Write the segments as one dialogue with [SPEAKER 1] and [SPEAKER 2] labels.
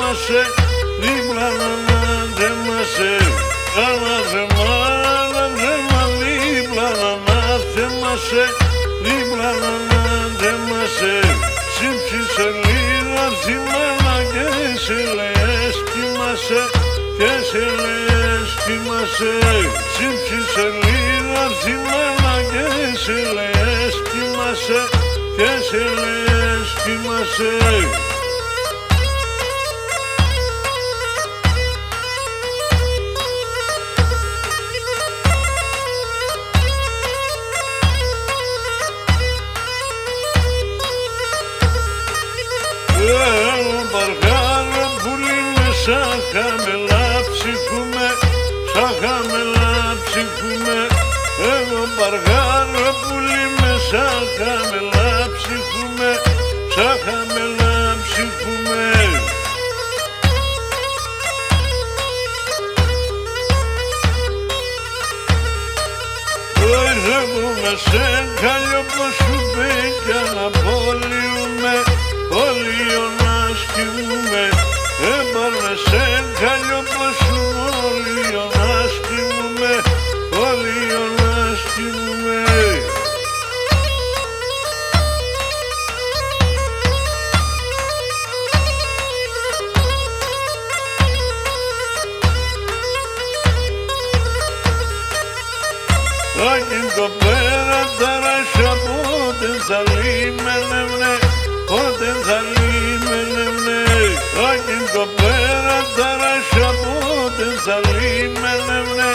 [SPEAKER 1] θυμάσαι, δίπλα να μαζέμασαι. Κάνα ζεμά, δίπλα να θέμασαι, δίπλα να μαζέμασαι. Σύμψη σελίδα, θυμάνα και σε λες κοιμάσαι, και σε λες κοιμάσαι. Σύμψη σελίδα, θυμάνα και σε λες κοιμάσαι, και σε λες κοιμάσαι. Μπαργάρο πουλί με σαν χαμελά ψυχούμε, σαν χαμελά ψυχούμε. Εγώ μπαργάρο πουλί με σαν χαμελά ψυχούμε, σαν χαμελά ψυχούμε. Ζεύγουμε σε καλλιό πως σου πέκια να πολιούμε, πολιό να σκυμούμε. Έπαρνε σε καλλιό πως σου πολιό να σκυμούμε, πολιό να σκυμούμε. Άγιν το πέρα ταράσια πότε θα λίμενευνε, πότε θα λίμενευνε. Άγιν το πέρα ταράσια πότε θα λίμενευνε,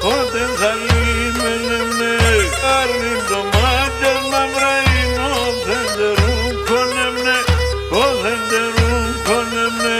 [SPEAKER 1] πότε θα λίμενευνε. Άρνη το μάτιας μαυραϊνό δεν τερούν κονευνε, δεν τερούν κονευνε.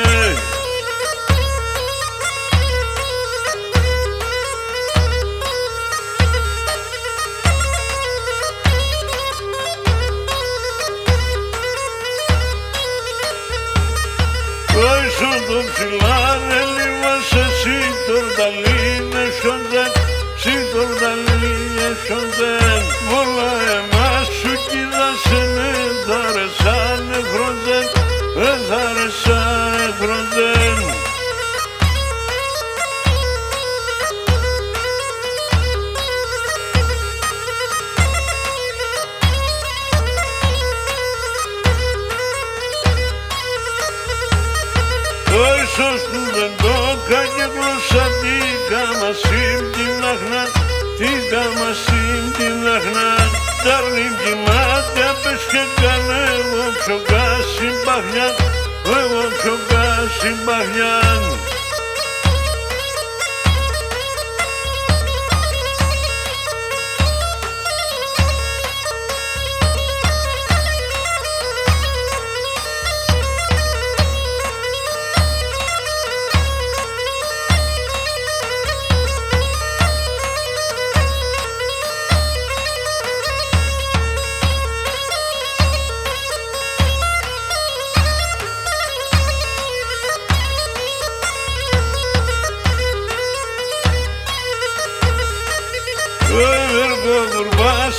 [SPEAKER 1] Όσο το ψηλάρε λίβασε σι τορταλίνε σιοντζεν, σι τορταλίνε σιοντζεν. Βόλα εμάς σου κοίτασενε, θα ρεσάνε χροντζεν, θα ρεσάνε χροντζεν. Ίσως του δεν το κάγε γλώσσα την καμασίμ την αχνά, την καμασίμ την αχνά. Τάρνιμ κοιμάται πες και κάνε εγώ πιο κάσι μπαχνιάν, εγώ πιο κάσι μπαχνιάν.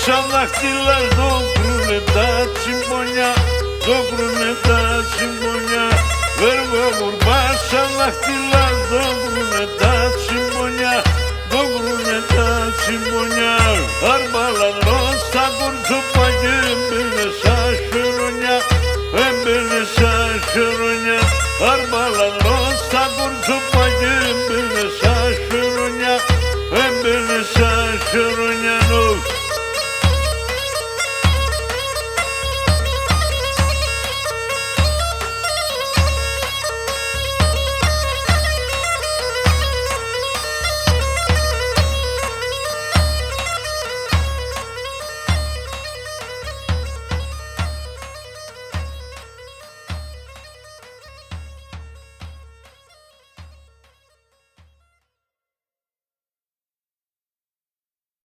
[SPEAKER 1] Σαν δάχτυλα δόκρουνε τα τσιμπονιά, δόκρουνε τα τσιμπονιά. Βέργο γουρμπά σαν δάχτυλα δόκρουνε τα τσιμπονιά, δόκρουνε τα τσιμπονιά. Αρμπαλαδρός στα κορτσόπα και έμπαινε σαν χερονιά, έμπαινε σαν χερονιά. Αρμπαλαδρός στα κορτσόπα και έμπαινε σαν